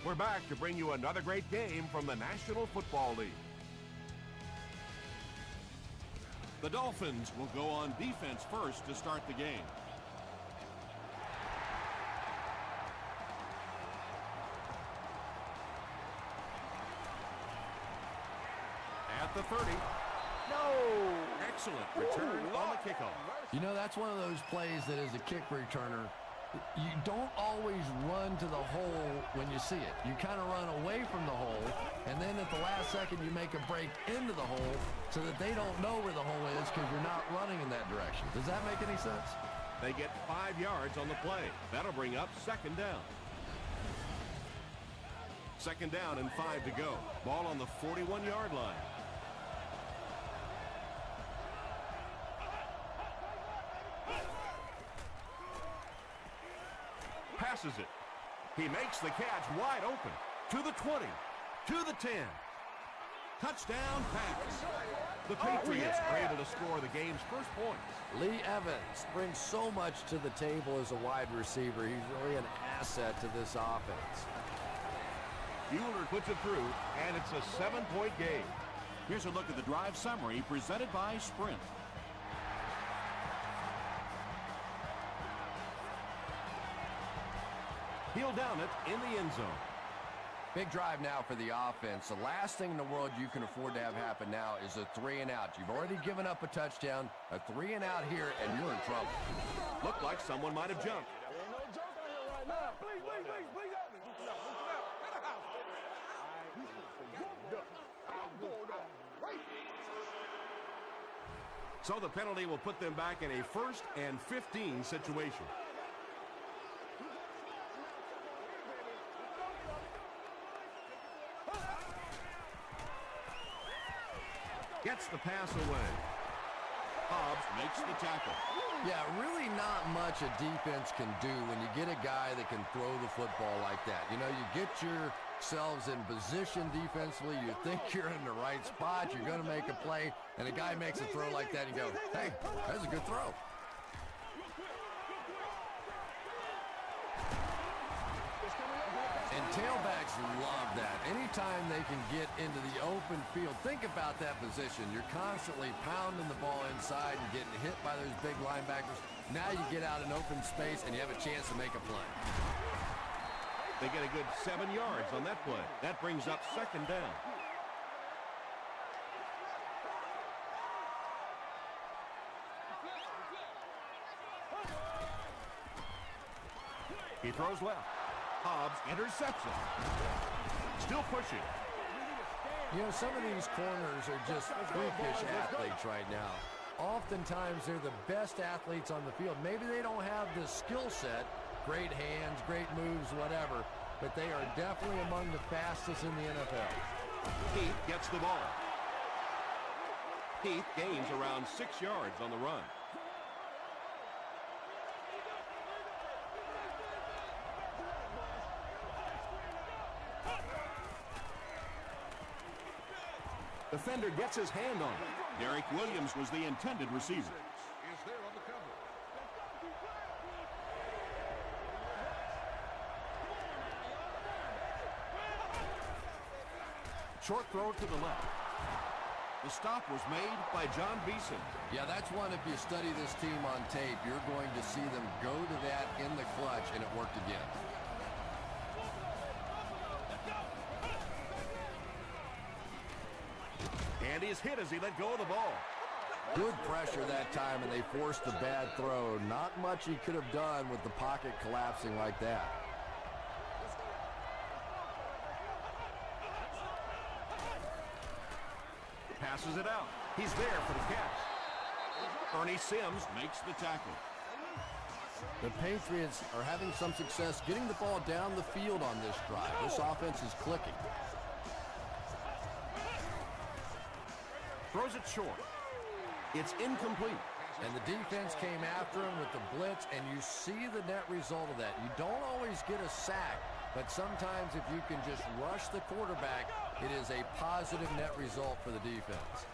We're back to bring you another great game from the National Football League. The Dolphins will go on defense first to start the game. At the 30. No! Excellent return on the kickoff. You know, that's one of those plays that as a kick returner, you don't always run to the hole when you see it. You kind of run away from the hole, and then at the last second you make a break into the hole so that they don't know where the hole is because you're not running in that direction. Does that make any sense? They get 5 yards on the play. That'll bring up second down. Second down and 5 to go. Ball on the 41-yard line. Passes it. He makes the catch wide open. To the 20. To the 10. Touchdown pass. The Patriots are able to score the game's first points. Lee Evans brings so much to the table as a wide receiver. He's really an asset to this offense. Bueller puts it through, and it's a 7-point game. Here's a look at the drive summary presented by Sprint. He'll down it in the end zone. Big drive now for the offense. The last thing in the world you can afford to have happen now is a 3-and-out. You've already given up a touchdown, a 3-and-out here, and you're in trouble. Looked like someone might have jumped. So the penalty will put them back in a 1st and 15 situation. Gets the pass away. Hobbs makes the tackle. Yeah, really not much a defense can do when you get a guy that can throw the football like that. You know, you get yourselves in position defensively. You think you're in the right spot. You're going to make a play, and a guy makes a throw like that, and you go, hey, that's a good throw. And tailbacks love that. Anytime they can get into the open field, think about that position. You're constantly pounding the ball inside and getting hit by those big linebackers. Now you get out in open space and you have a chance to make a play. They get a good 7 yards on that play. That brings up second down. He throws left. Hobbs intercepts it. Still pushing. You know, some of these corners are just freakish athletes right now. Oftentimes, they're the best athletes on the field. Maybe they don't have the skill set, great hands, great moves, whatever, but they are definitely among the fastest in the NFL. Heath gets the ball. Heath gains around 6 yards on the run. Defender gets his hand on it. Derek Williams was the intended receiver. Short throw to the left. The stop was made by John Beeson. Yeah, that's one, if you study this team on tape, you're going to see them go to that in the clutch, and it worked again. And he's hit as he let go of the ball. Good pressure that time, and they forced the bad throw. Not much he could have done with the pocket collapsing like that. Passes it out. He's there for the catch. Ernie Sims makes the tackle. The Patriots are having some success getting the ball down the field on this drive. This offense is clicking. Throws it short. It's incomplete. And the defense came after him with the blitz, and you see the net result of that. You don't always get a sack, but sometimes if you can just rush the quarterback, it is a positive net result for the defense.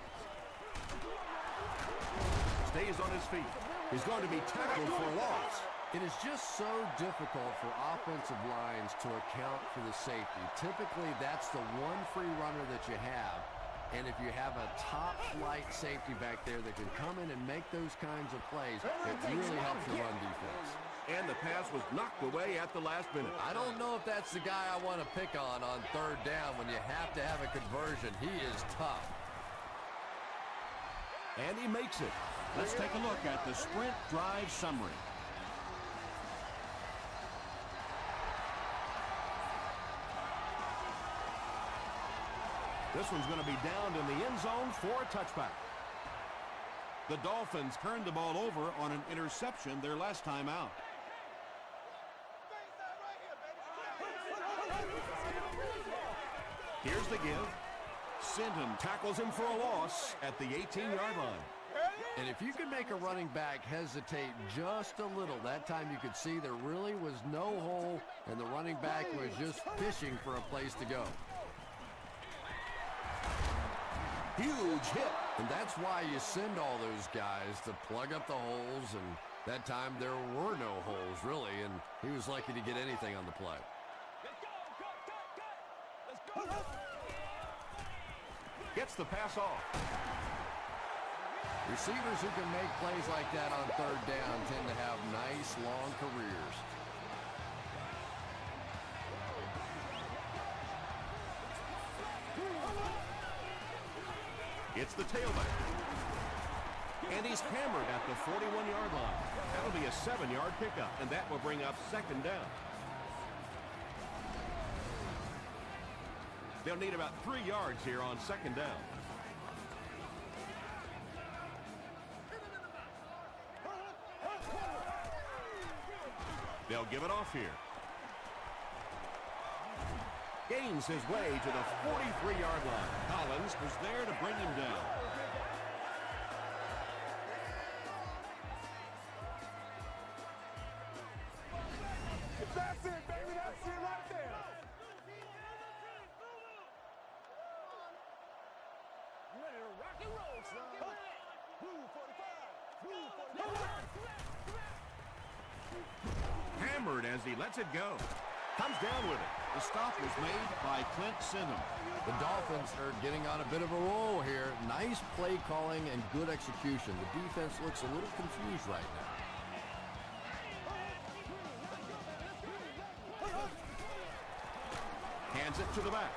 Stays on his feet. He's going to be tackled for a loss. It is just so difficult for offensive lines to account for the safety. Typically, that's the one free runner that you have. And if you have a top-flight safety back there that can come in and make those kinds of plays, it really helps your run defense. And the pass was knocked away at the last minute. I don't know if that's the guy I want to pick on third down when you have to have a conversion. He is tough. And he makes it. Let's take a look at the sprint drive summary. This one's going to be downed in the end zone for a touchback. The Dolphins turned the ball over on an interception their last time out. Here's the give. Sinton tackles him for a loss at the 18-yard line. And if you can make a running back hesitate just a little, that time you could see there really was no hole, and the running back was just fishing for a place to go. Huge hit. And that's why you send all those guys to plug up the holes, and that time there were no holes, really, and he was lucky to get anything on the play. Gets the pass off. Receivers who can make plays like that on third down tend to have nice, long careers. It's the tailback. And he's hammered at the 41-yard line. That'll be a 7-yard pickup, and that will bring up second down. They'll need about 3 yards here on second down. They'll give it off here. Gains his way to the 43-yard line. Collins was there to bring him down. That's it, baby. That's it right there. You ready to rock and roll, son? Blue 45. Blue 45. Hammered as he lets it go. Comes down with it. The stop was made by Clint Sinton. The Dolphins are getting on a bit of a roll here. Nice play calling and good execution. The defense looks a little confused right now. Hands it to the back.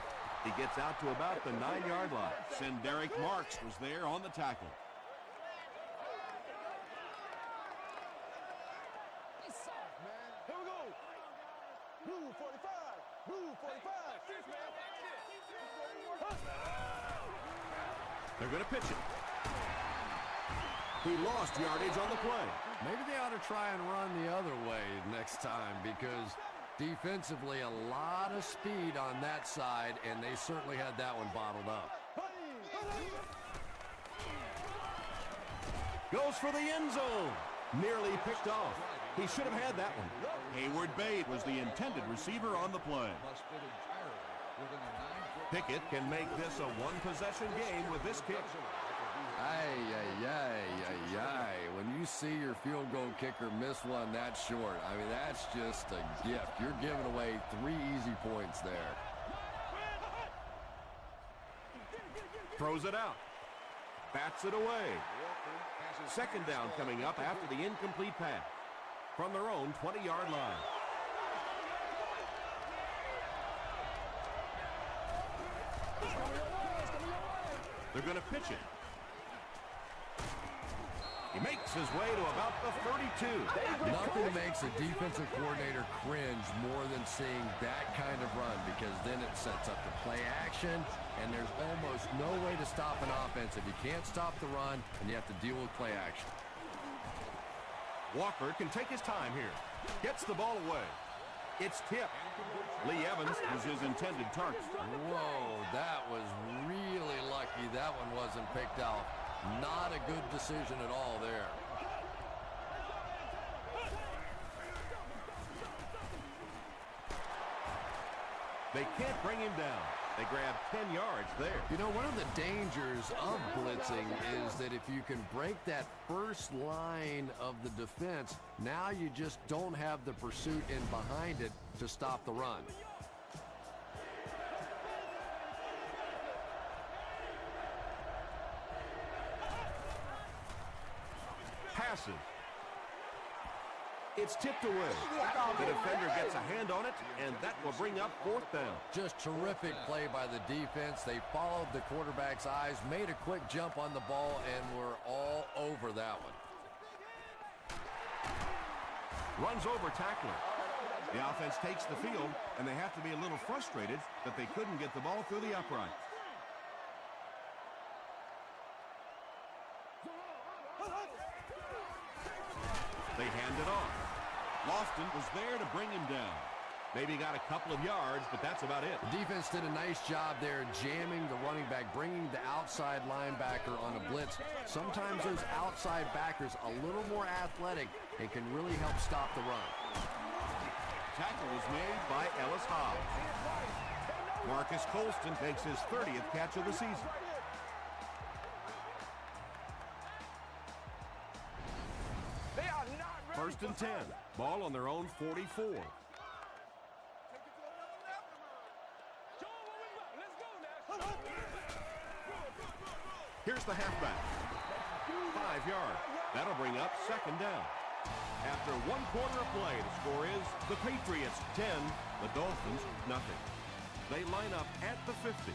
He gets out to about the 9-yard line. Senderick Marks was there on the tackle. Here we go. Blue 45. Blue 45. They're going to pitch it. He lost yardage on the play. Maybe they ought to try and run the other way next time, because defensively a lot of speed on that side, and they certainly had that one bottled up. Goes for the end zone. Nearly picked off. He should have had that one. Hayward Bade was the intended receiver on the play. Pickett can make this a one-possession game with this kick. Ay, ay, ay, ay, ay. When you see your field goal kicker miss one that short, I mean, that's just a gift. You're giving away 3 easy points there. Throws it out. Bats it away. Second down coming up after the incomplete pass. From their own 20-yard line. They're going to pitch it. He makes his way to about the 32. Nothing makes a defensive coordinator cringe more than seeing that kind of run, because then it sets up the play action, and there's almost no way to stop an offense if you can't stop the run and you have to deal with play action. Walker can take his time here. Gets the ball away. It's tipped. Lee Evans was his intended target. Whoa, that was really lucky that one wasn't picked out. Not a good decision at all there. They can't bring him down. They grab 10 yards there. You know, one of the dangers of blitzing is that if you can break that first line of the defense, now you just don't have the pursuit in behind it to stop the run. Passes. It's tipped away. The defender gets a hand on it, and that will bring up fourth down. Just terrific play by the defense. They followed the quarterback's eyes, made a quick jump on the ball, and were all over that one. Runs over tackler. The offense takes the field, and they have to be a little frustrated that they couldn't get the ball through the upright. They hand it off. Lofton was there to bring him down. Maybe got a couple of yards, but that's about it. The defense did a nice job there jamming the running back, bringing the outside linebacker on a blitz. Sometimes those outside backers a little more athletic and can really help stop the run. Tackle was made by Ellis Hobbs. Marcus Colston takes his 30th catch of the season. First and 10. Ball on their own 44. Here's the halfback. 5 yards. That'll bring up second down. After 1 quarter of play, the score is the Patriots 10, the Dolphins nothing. They line up at the 50.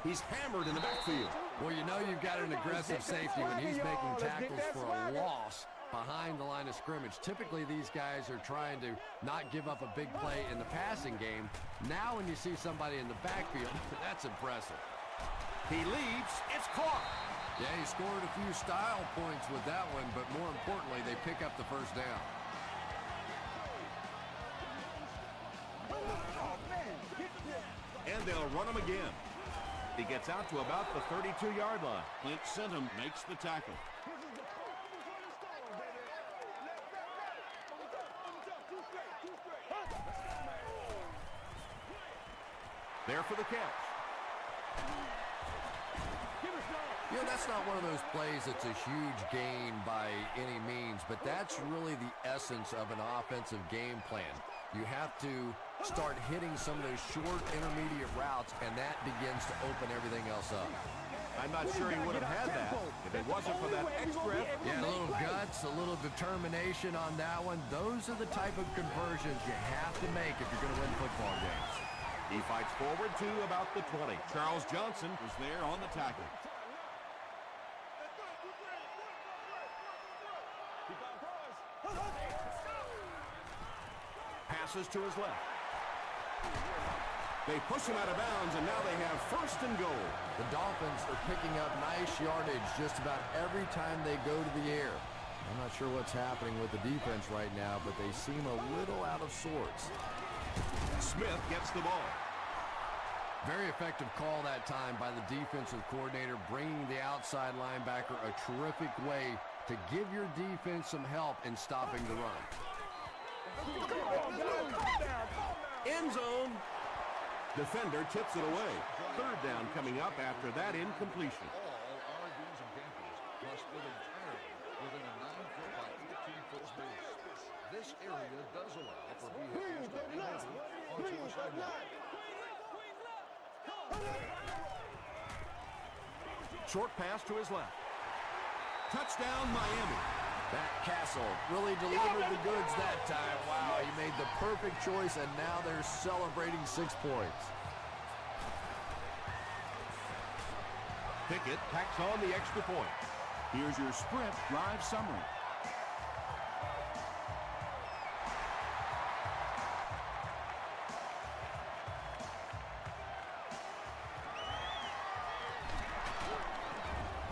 He's hammered in the backfield. Well, you know you've got an aggressive safety when he's making tackles for a loss behind the line of scrimmage. Typically, these guys are trying to not give up a big play in the passing game. Now when you see somebody in the backfield, that's impressive. He leaps. It's caught. Yeah, he scored a few style points with that one, but more importantly, they pick up the first down. And they'll run him again. He gets out to about the 32-yard line. Clint Sentum makes the tackle. There for the catch. You know, that's not one of those plays that's a huge gain by any means, but that's really the essence of an offensive game plan. You have to start hitting some of those short intermediate routes, and that begins to open everything else up. I'm not sure he would have had that if it wasn't for that extra effort. Yeah, a little guts, a little determination on that one. Those are the type of conversions you have to make if you're going to win football games. He fights forward to about the 20. Charles Johnson was there on the tackle. Passes to his left. They push him out of bounds, and now they have first and goal. The Dolphins are picking up nice yardage just about every time they go to the air. I'm not sure what's happening with the defense right now, but they seem a little out of sorts. Smith gets the ball. Very effective call that time by the defensive coordinator, bringing the outside linebacker a terrific way to give your defense some help in stopping the run. End zone. Defender tips it away. Third down coming up after that incompletion. All RVs and campers must fit entirely within a 9-foot by 18-foot space. This area does allow for vehicles to hang over onto a sidewalk. Short pass to his left. Touchdown, Miami. That Castle really delivered the goods that time. Wow, he made the perfect choice, and now they're celebrating 6 points. Pickett tacks on the extra point. Here's your Sprint drive summary.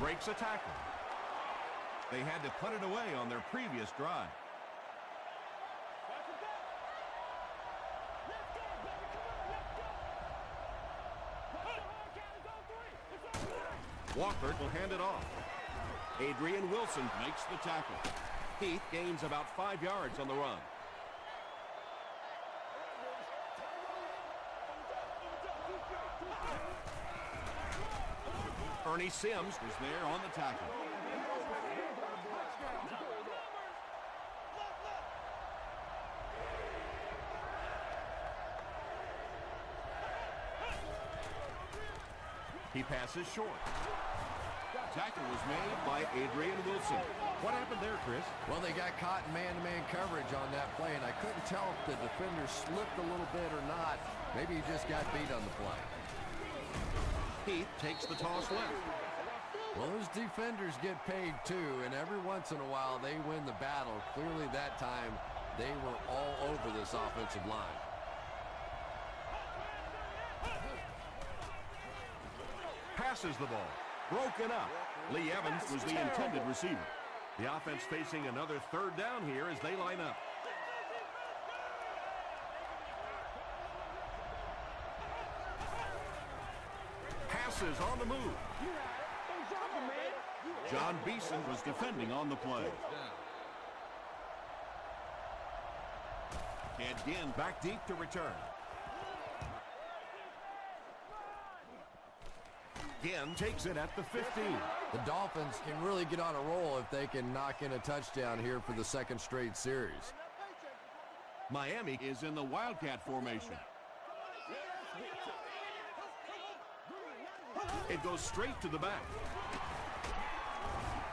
Breaks a tackle. They had to put it away on their previous drive. Walker will hand it off. Adrian Wilson makes the tackle. Heath gains about 5 yards on the run. Ernie Sims is there on the tackle. He passes short. Tackle was made by Adrian Wilson. What happened there, Chris? Well, they got caught in man-to-man coverage on that play, and I couldn't tell if the defender slipped a little bit or not. Maybe he just got beat on the play. Heath takes the toss left. Well, those defenders get paid too, and every once in a while they win the battle. Clearly that time they were all over this offensive line. Passes the ball. Broken up. Lee Evans was the intended receiver. The offense facing another third down here as they line up. Passes on the move. John Beeson was defending on the play. Again, back deep to return. Again, takes it at the 15. The Dolphins can really get on a roll if they can knock in a touchdown here for the second straight series. Miami is in the Wildcat formation. It goes straight to the back.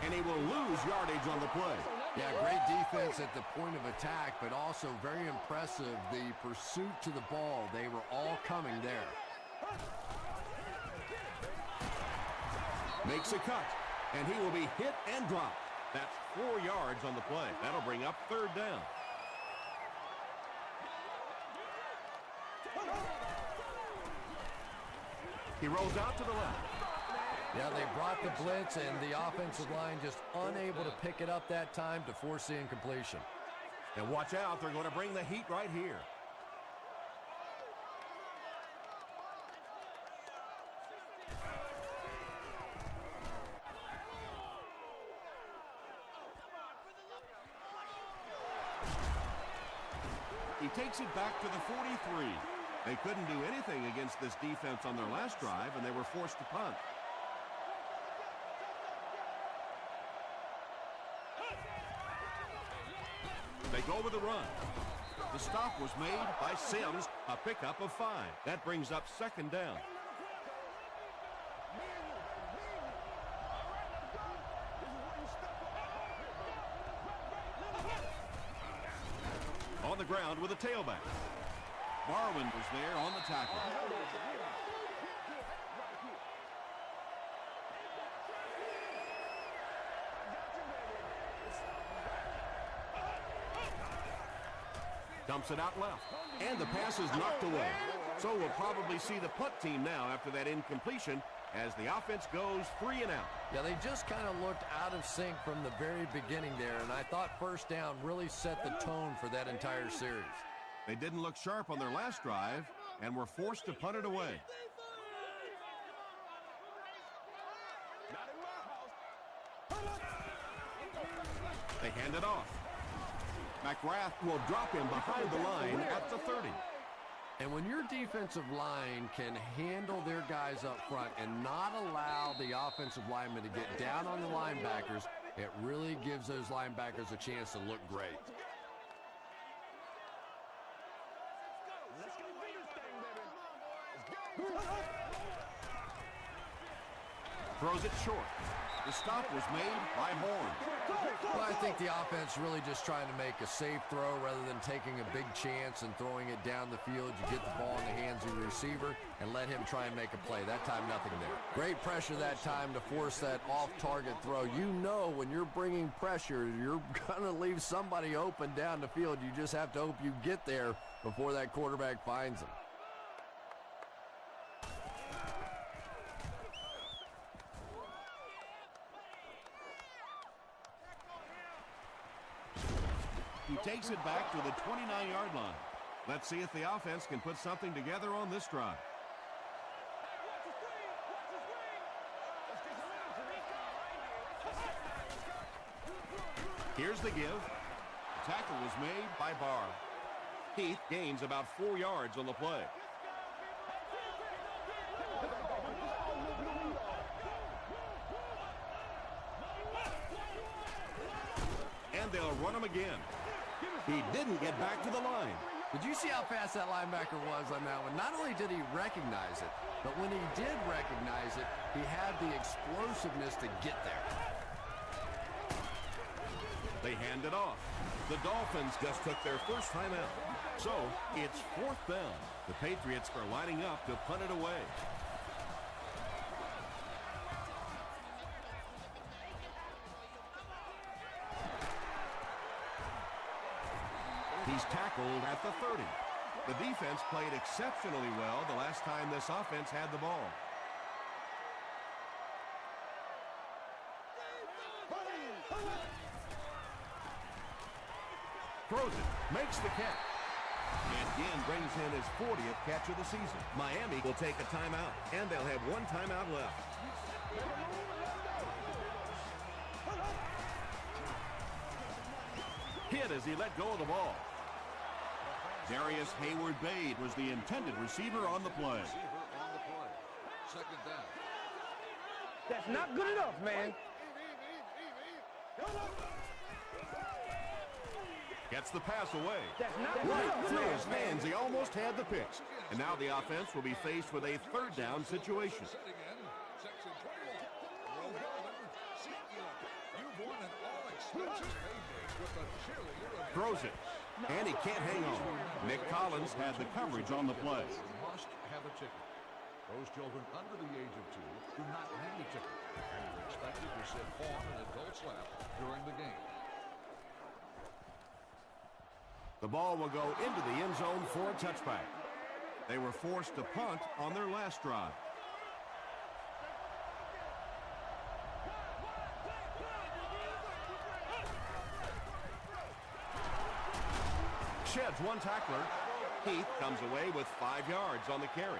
And he will lose yardage on the play. Yeah, great defense at the point of attack, but also very impressive, the pursuit to the ball. They were all coming there. Makes a cut, and he will be hit and dropped. That's 4 yards on the play. That'll bring up third down. He rolls out to the left. Yeah, they brought the blitz, and the offensive line just unable to pick it up that time to force the incompletion. And watch out, they're going to bring the heat right here. He takes it back to the 43. They couldn't do anything against this defense on their last drive, and they were forced to punt. They go with the run. The stop was made by Sims, a pickup of 5. That brings up second down. On the ground with a tailback. Barwin was there on the tackle. Dumps it out left. And the pass is knocked away. So we'll probably see the punt team now after that incompletion as the offense goes 3 and out. Yeah, they just kind of looked out of sync from the very beginning there, and I thought first down really set the tone for that entire series. They didn't look sharp on their last drive and were forced to punt it away. They hand it off. McGrath will drop him behind the line at the 30. And when your defensive line can handle their guys up front and not allow the offensive linemen to get down on the linebackers, it really gives those linebackers a chance to look great. Throws it short. The stop was made by Horn. Well, I think the offense really just trying to make a safe throw rather than taking a big chance and throwing it down the field. You get the ball in the hands of your receiver and let him try and make a play. That time, nothing there. Great pressure that time to force that off-target throw. You know when you're bringing pressure, you're going to leave somebody open down the field. You just have to hope you get there before that quarterback finds him. He takes it back to the 29-yard line. Let's see if the offense can put something together on this drive. Here's the give. The tackle was made by Barr. Heath gains about 4 yards on the play. And they'll run him again. He didn't get back to the line. Did you see how fast that linebacker was on that one? Not only did he recognize it, but when he did recognize it, he had the explosiveness to get there. They hand it off. The Dolphins just took their first time out. So, it's 4th down. The Patriots are lining up to punt it away. He's tackled at the 30. The defense played exceptionally well the last time this offense had the ball. Throws it, makes the catch. And again brings in his 40th catch of the season. Miami will take a timeout, and they'll have 1 timeout left. Hit as he let go of the ball. Darius Hayward-Bade was the intended receiver on the play. Second down. That's not good enough, man. Gets the pass away. That's not Right good through enough, his man. hands. He almost had the picks. And now the offense will be faced with a 3rd down situation. Sitting in section 21. You've won an all-expenses payday with the cheerleader of Throws it. And he can't hang on. Nick Collins had the coverage on the play. must have a ticket. Those children under the age of 2 do not need a ticket and are expected to sit on an adult's lap during the game. The ball will go into the end zone for a touchback. They were forced to punt on their last drive. Sheds 1 tackler. Heath comes away with 5 yards on the carry.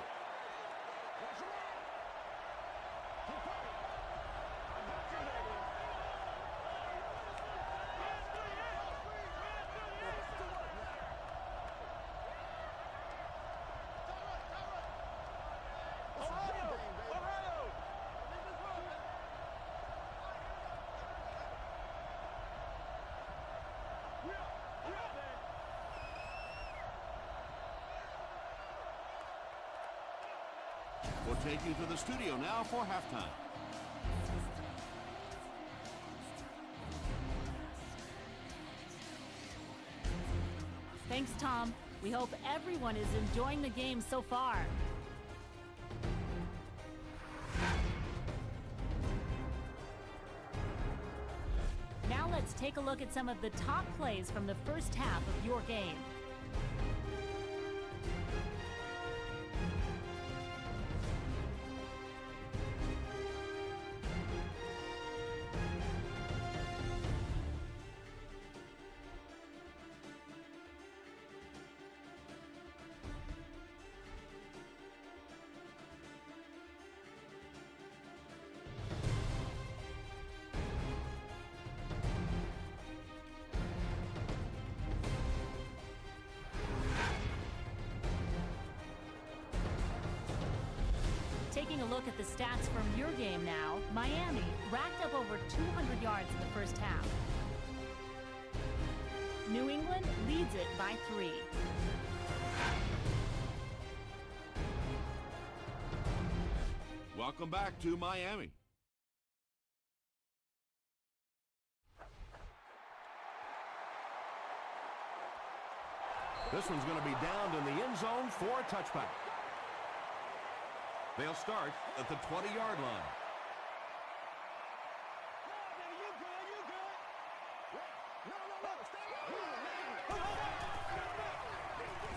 We'll take you to the studio now for halftime. Thanks, Tom. We hope everyone is enjoying the game so far. Now let's take a look at some of the top plays from the first half of your game. Taking a look at the stats from your game now, Miami racked up over 200 yards in the first half. New England leads it by 3. Welcome back to Miami. This one's going to be downed in the end zone for a touchback. They'll start at the 20-yard line.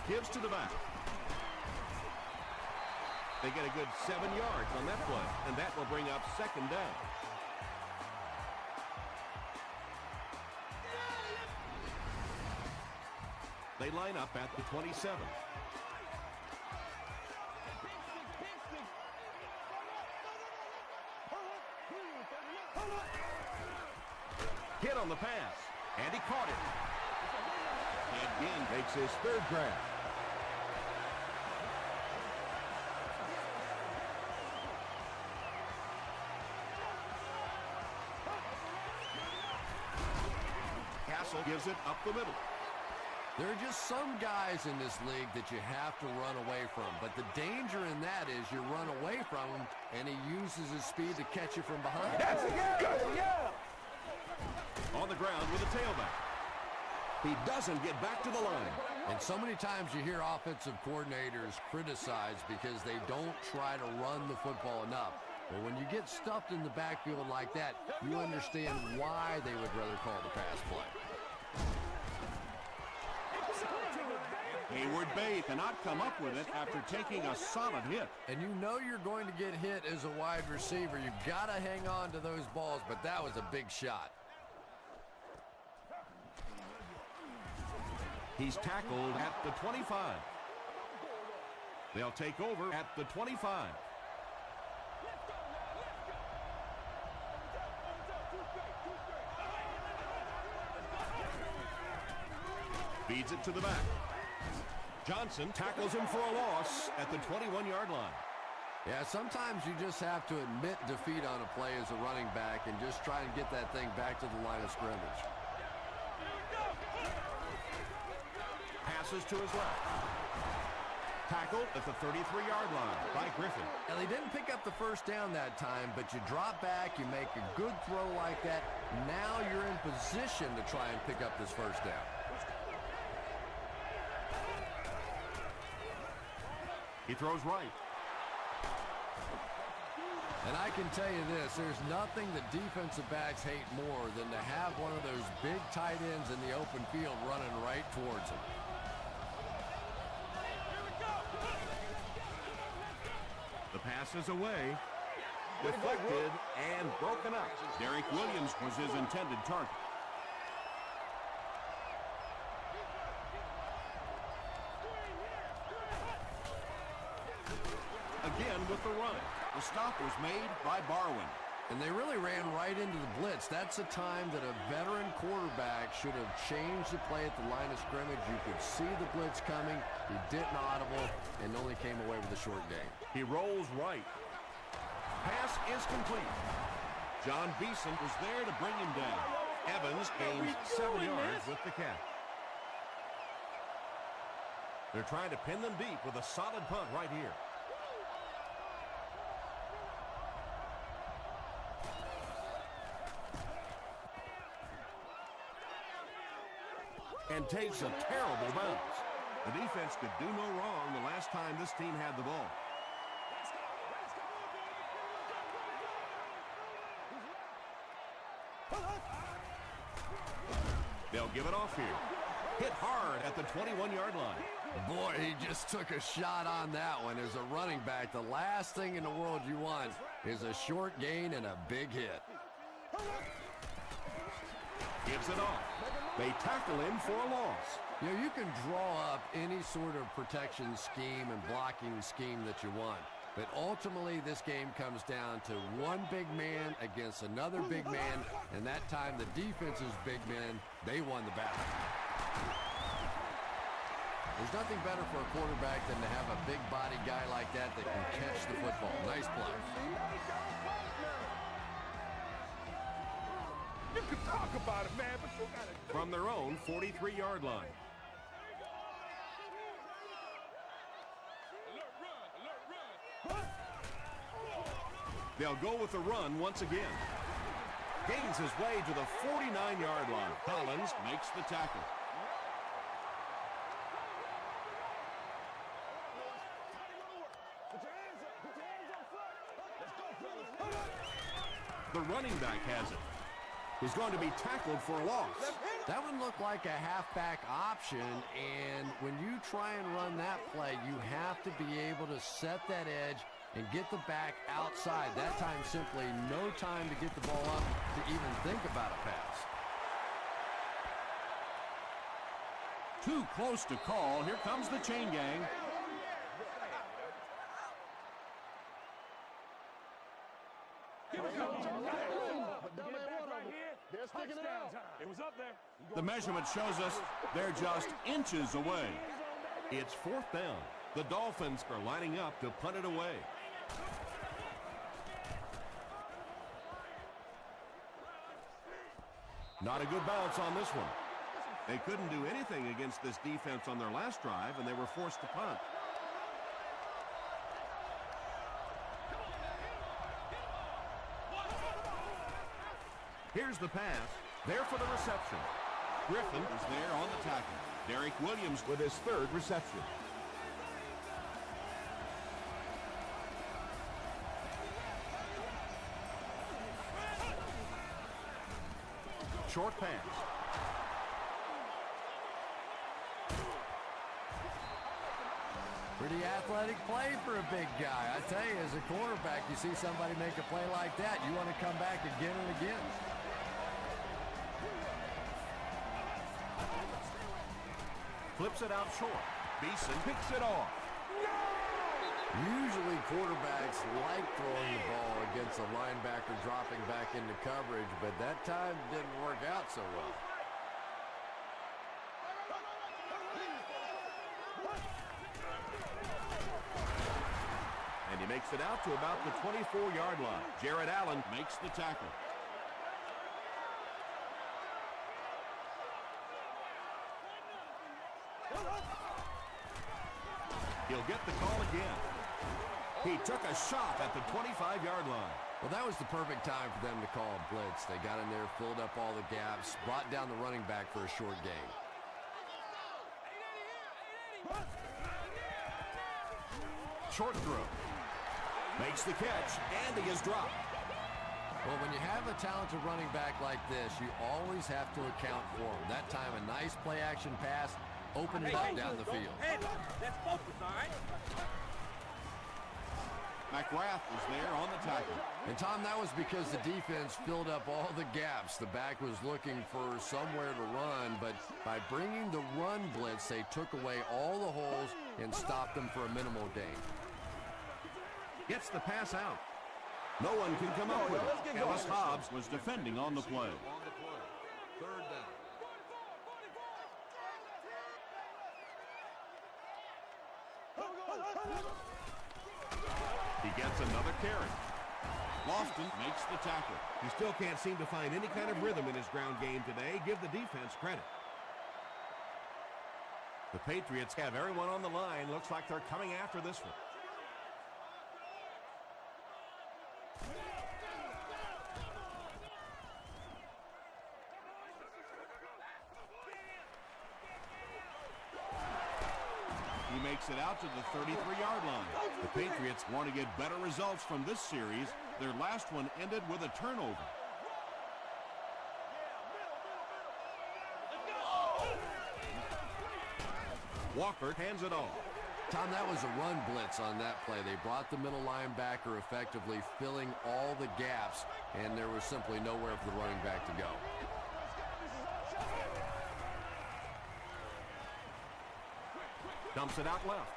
Gives to the back. They get a good 7 yards on that play, and that will bring up 2nd down. They line up at the 27. Hit on the pass. And he caught it. And again makes his third grab. Castle gives it up the middle. There are just some guys in this league that you have to run away from. But the danger in that is you run away from him, and he uses his speed to catch you from behind. On the ground with a tailback. He doesn't get back to the line. And so many times you hear offensive coordinators criticized because they don't try to run the football enough. But when you get stuffed in the backfield like that, you understand why they would rather call the pass play. Hayward Bay cannot come up with it after taking a solid hit. And you know you're going to get hit as a wide receiver. You've got to hang on to those balls, but that was a big shot. He's tackled at the 25. They'll take over at the 25. Feeds it to the back. Johnson tackles him for a loss at the 21-yard line. Yeah, sometimes you just have to admit defeat on a play as a running back and just try and get that thing back to the line of scrimmage. Passes to his left. Tackled at the 33-yard line by Griffin. Now, they didn't pick up the first down that time, but you drop back, you make a good throw like that. Now you're in position to try and pick up this first down. He throws right. And I can tell you this, there's nothing that defensive backs hate more than to have one of those big tight ends in the open field running right towards them. The pass is away, deflected, and broken up. Derek Williams was his intended target. Again with the run. The stop was made by Barwin. And they really ran right into the blitz. That's a time that a veteran quarterback should have changed the play at the line of scrimmage. You could see the blitz coming. He didn't audible and only came away with a short gain. He rolls right. Pass is complete. John Beeson was there to bring him down. Evans gains 7 yards with the catch. They're trying to pin them deep with a solid punt right here. And takes a terrible bounce. The defense could do no wrong the last time this team had the ball. They'll give it off here. Hit hard at the 21-yard line. Boy, he just took a shot on that one. As a running back, the last thing in the world you want is a short gain and a big hit. Gives it off. They tackle him for a loss. You know, you can draw up any sort of protection scheme and blocking scheme that you want. But ultimately, this game comes down to one big man against another big man. And that time, the defense's big men, they won the battle. There's nothing better for a quarterback than to have a big body guy like that that can catch the football. Nice play. You can talk about it, man, but you gotta do it. From their own 43-yard line. They'll go with the run once again. Gains his way to the 49-yard line. Collins makes the tackle. Put your hands up. Put your hands up front. Let's go, fellas. The running back has it. He's going to be tackled for a loss. That one looked like a halfback option, and when you try and run that play, you have to be able to set that edge and get the back outside. That time, simply no time to get the ball up to even think about a pass. Too close to call. Here comes the chain gang. They're sticking it out. It was up there. The measurement shows us they're just inches away. It's fourth down. The Dolphins are lining up to punt it away. Not a good bounce on this one. They couldn't do anything against this defense on their last drive, and they were forced to punt. Here's the pass. There for the reception. Griffin is there on the tackle. Derek Williams With his third reception. Short pass. Pretty athletic play for a big guy. I tell you, as a quarterback, you see somebody make a play like that, you want to come back again and again. Flips it out short. Beeson picks it off. Usually quarterbacks like throwing the ball against a linebacker dropping back into coverage, but that time didn't work out so well. And he makes it out to about the 24-yard line. Jared Allen makes the tackle. He'll get the call again. He took a shot at the 25-yard line. Well, that was the perfect time for them to call a blitz. They got in there, filled up all the gaps, brought down the running back for a short gain. Short throw. Makes the catch, and he is dropped. Well, when you have a talented running back like this, you always have to account for him. That time, a nice play-action pass opened it up down the field. Let's focus, all right? McGrath is there on the tackle. And, Tom, that was because the defense filled up all the gaps. The back was looking for somewhere to run, but by bringing the run blitz, they took away all the holes and stopped them for a minimal gain. Gets the pass out. No one can come up with it. Ellis Hobbs Was defending on the play. On the play. Third down. He gets another carry. Lofton makes the tackle. He still can't seem to find any kind of rhythm in his ground game today. Give the defense credit. The Patriots have everyone on the line. Looks like they're coming after this one. He makes it out to the 33-yard line. The Patriots want to get better results from this series. Their last one ended with a turnover. Walker hands it off. Tom, that was a run blitz on that play. They brought the middle linebacker effectively filling all the gaps, and there was simply nowhere for the running back to go. Dumps it out left.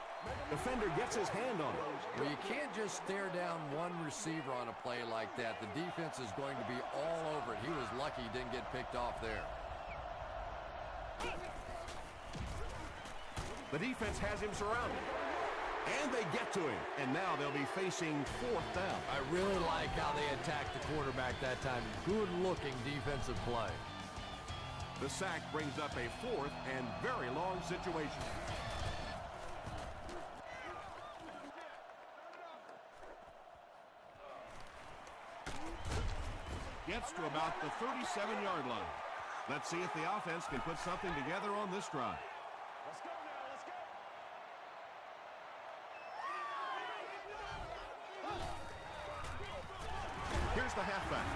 Defender gets his hand on it. Well, you can't just stare down one receiver on a play like that. The defense is going to be all over it. He was lucky he didn't get picked off there. The defense has him surrounded. And they get to him. And now they'll be facing fourth down. I really like how they attacked the quarterback that time. Good-looking defensive play. The sack brings up a fourth and very long situation. Gets to about the 37-yard line. Let's see if the offense can put something together on this drive. Let's go now. Let's go. Here's the halfback.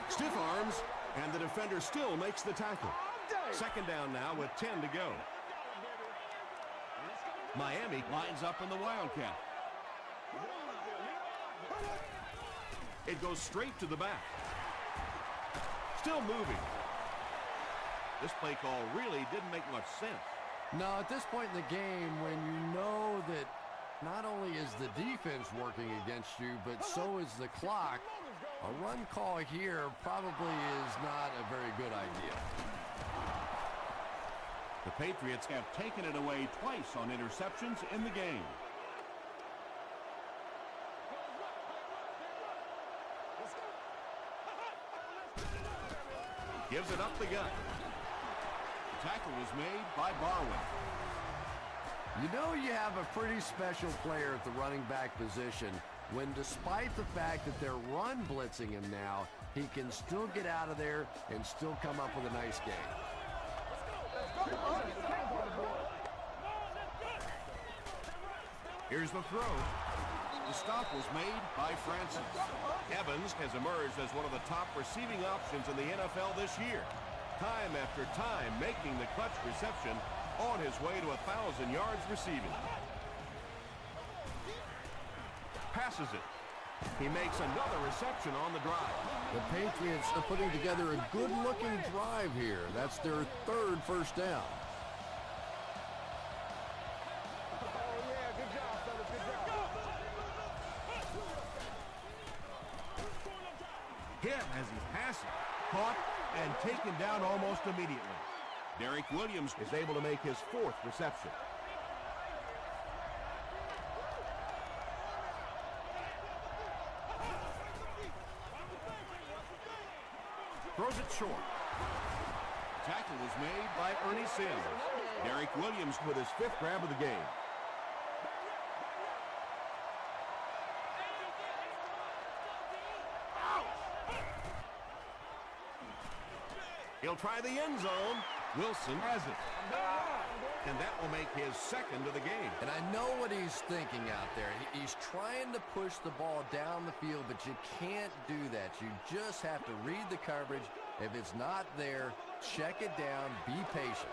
Stiff arms, and the defender still makes the tackle. Second down now with 10 to go. Miami Lines up in the Wildcat. It goes straight to the back. Still moving. This play call really didn't make much sense. No, at this point in the game, when you know that not only is the defense working against you, but so is the clock, a run call here probably is not a very Patriots have taken it away twice on interceptions in the game. Gives it up the gut. The tackle was made by Barwin. You know you have a pretty special player at the running back position when, despite the fact that they're run blitzing him now, he can still get out of there and still come up with a nice game. Here's the throw. The stop was made by Francis. Evans has emerged as one of the top receiving options in the NFL this year. Time after time making the clutch reception on his way to 1,000 yards receiving. Passes it. He makes another reception on the drive. The Patriots are putting together a good-looking drive here. That's their third first down. Hit as he's passing. Caught and taken down almost immediately. Derek Williams is able to make his fourth reception. Throws it short. Tackle was made by Ernie Sims. Derek Williams with his fifth grab of the game. He'll try the end zone. Wilson has it. And that will make his second of the game. And I know what he's thinking out there. He's trying to push the ball down the field, but you can't do that. You just have to read the coverage. If it's not there, check it down, be patient.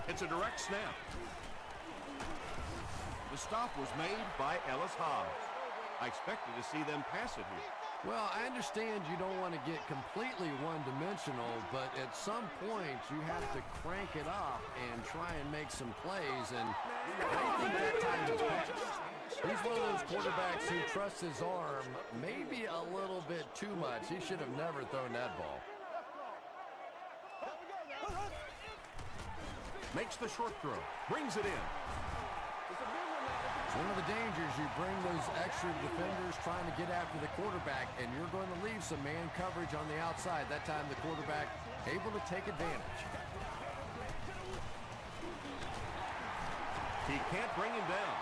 It's a direct snap. The stop was made by Ellis Hobbs. I expected to see them pass it here. Well, I understand you don't want to get completely one-dimensional, but at some point you have to crank it up and try and make some plays, and I think that time is passed. He's one of those quarterbacks who trusts his arm maybe a little bit too much. He should have never thrown that ball. Makes the short throw. Brings it in. One of the dangers, you bring those extra defenders trying to get after the quarterback, and you're going to leave some man coverage on the outside. That time the quarterback able to take advantage. He can't bring him down.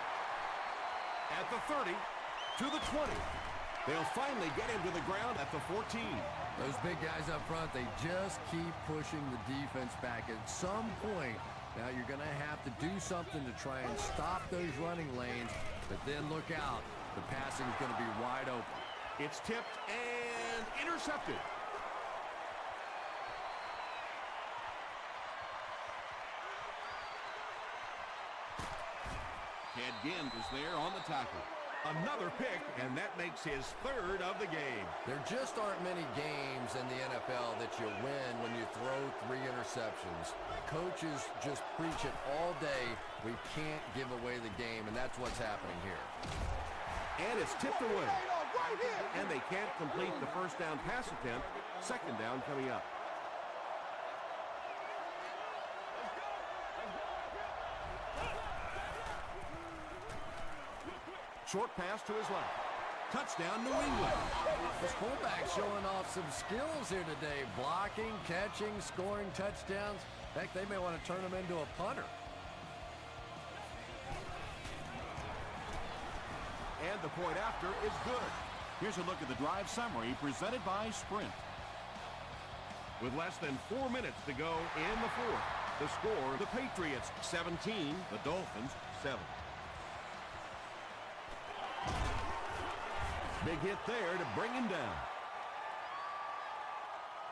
At the 30, to the 20. They'll finally get him to the ground at the 14. Those big guys up front, they just keep pushing the defense back. At some point, now you're going to have to do something to try and stop those running lanes, but then look out. The passing is going to be wide open. It's tipped and intercepted. Ted Ginn is there on the tackle. Another pick, and that makes his third of the game. There just aren't many games in the NFL that you win when you throw 3 interceptions. Coaches just preach it all day. We can't give away the game, and that's what's happening here. And it's tipped away. And they can't complete the first down pass attempt. Second down coming up. Short pass to his left. Touchdown, New England. This fullback showing off some skills here today. Blocking, catching, scoring touchdowns. In fact, they may want to turn him into a punter. And the point after is good. Here's a look at the drive summary presented by Sprint. With less than 4 minutes to go in the fourth, the score, the Patriots 17, the Dolphins 7. Big hit there to bring him down.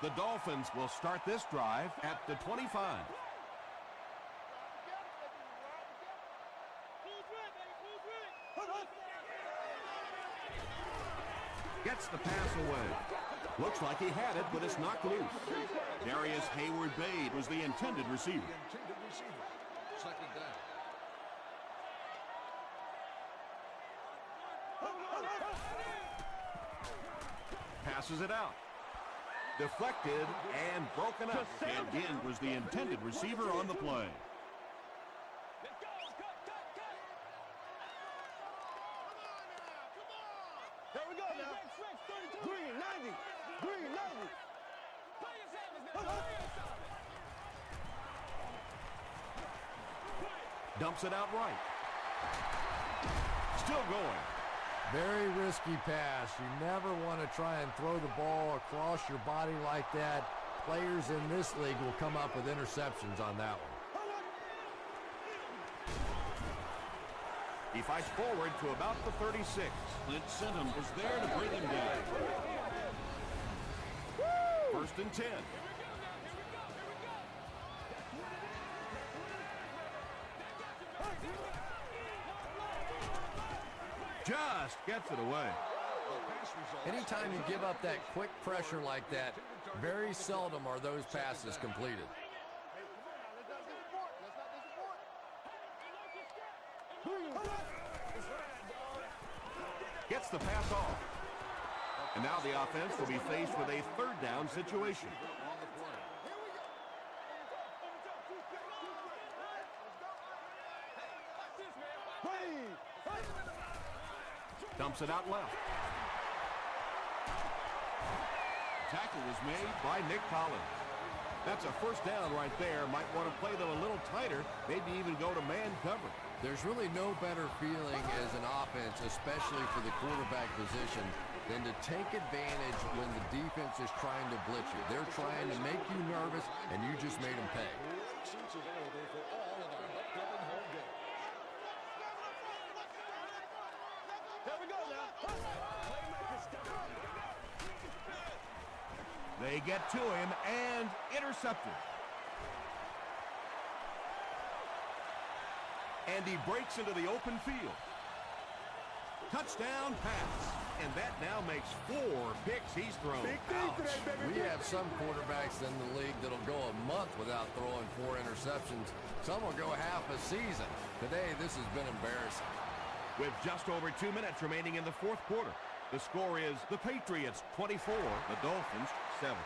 The Dolphins will start this drive at the 25. Gets the pass away. Looks like he had it, but it's knocked loose. Darius Hayward-Bade was the intended receiver. Second down. Passes it out. Deflected and broken up. And Ginn was the intended receiver on the play. Let's go. Cut. There we go now. Green 90. Green 90. Dumps it out right. Still going. Very risky pass. You never want to try and throw the ball across your body like that. Players in this league will come up with interceptions on that one. He fights forward to about the 36. Clint Senham is there to bring him down. First and 10. Just gets it away. Anytime you give up that quick pressure like that, very seldom are those passes completed. Gets the pass off. And now the offense will be faced with a third down situation. Dumps it out left. Tackle was made. By Nick Collins. That's a first down right there. Might want to play them a little tighter, maybe even go to man cover. There's really no better feeling as an offense, especially for the quarterback position, than to take advantage when the defense is trying to blitz you. They're trying to make you nervous, and you just made them pay. Seats available for all of our upcoming home games. There we go now. They get to him and intercepted. And he breaks into the open field. Touchdown pass. And that now makes 4 picks he's thrown. We have some quarterbacks in the league that'll go a month without throwing 4 interceptions. Some will go half a season. Today, this has been embarrassing. With just over 2 minutes remaining in the fourth quarter, the score is the Patriots 24, the Dolphins 7.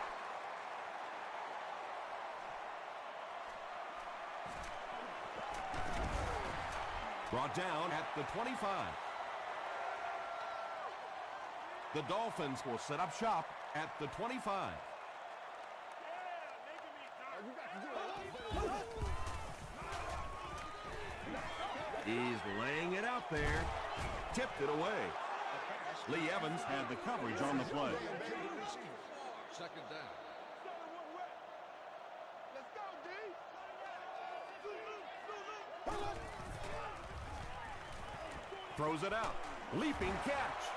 Brought down at the 25. The Dolphins will set up shop at the 25. He's laying it out there. Tipped it away. Lee Evans had the coverage on the play. Second down. Throws it out. Leaping catch.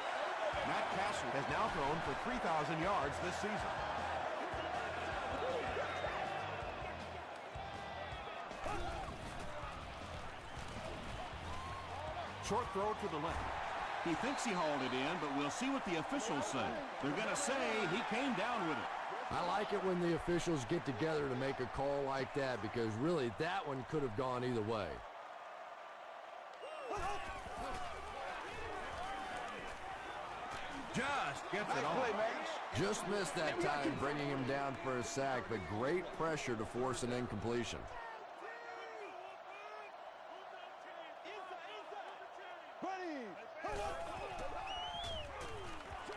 Matt Castle has now thrown for 3,000 yards this season. Short throw to the left. He thinks he hauled it in, but we'll see what the officials say. They're going to say he came down with it. I like it when the officials get together to make a call like that because really that one could have gone either way. Just gets it off. Just missed that time bringing him down for a sack, but great pressure to force an incompletion.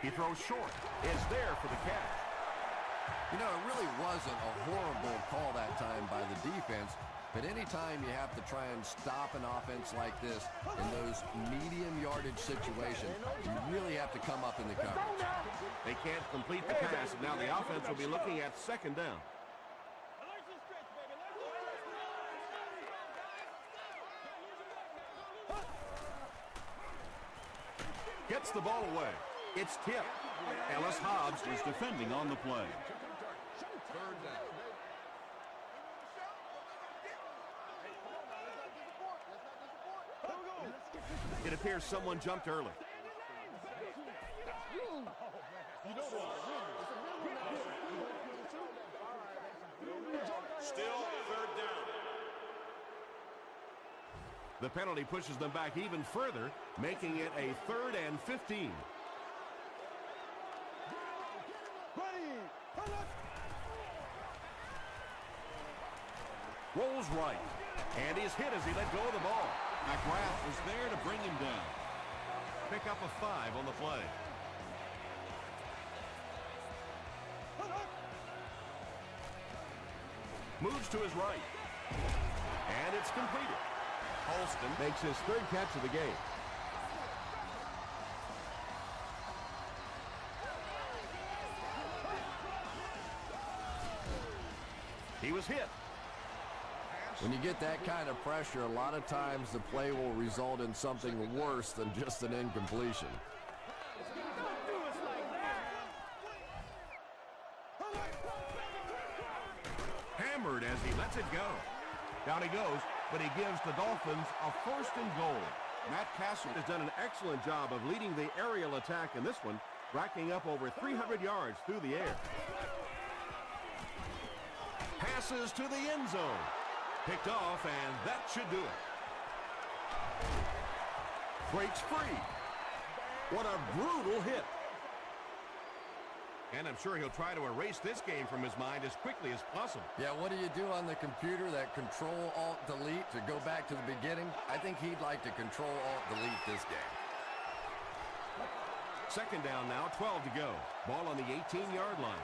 He throws short. It's there for the catch. You know, it really wasn't a horrible call that time by the defense, but anytime you have to try and stop an offense like this in those medium yardage situations, you really have to come up in the coverage. They can't complete the pass, and now the offense will be looking at second down. Gets the ball away. It's tipped. Ellis Hobbs was defending on the play. Third down. It appears someone jumped early. Still third down. The penalty pushes them back even further, making it a 3rd and 15. Rolls right. And he's hit as he let go of the ball. McGrath was there to bring him down. Pick up a 5 on the play. Moves to his right. And it's completed. Holston makes his 3rd catch of the game. He was hit. When you get that kind of pressure, a lot of times the play will result in something worse than just an incompletion. Hammered as he lets it go. Down he goes, but he gives the Dolphins a 1st and goal. Matt Castle has done an excellent job of leading the aerial attack in this one, racking up over 300 yards through the air. Passes to the end zone. Picked off, and that should do it. Breaks free. What a brutal hit. And I'm sure he'll try to erase this game from his mind as quickly as possible. Yeah, what do you do on the computer? That Control-Alt-Delete to go back to the beginning? I think he'd like to Control-Alt-Delete this game. 2nd down now, 12 to go. Ball on the 18-yard line.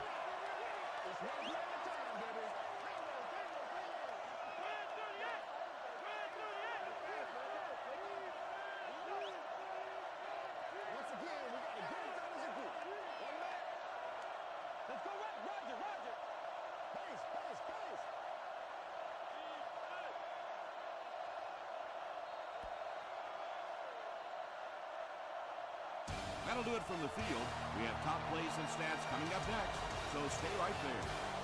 That'll do it from the field. We have top plays and stats coming up next, so stay right there.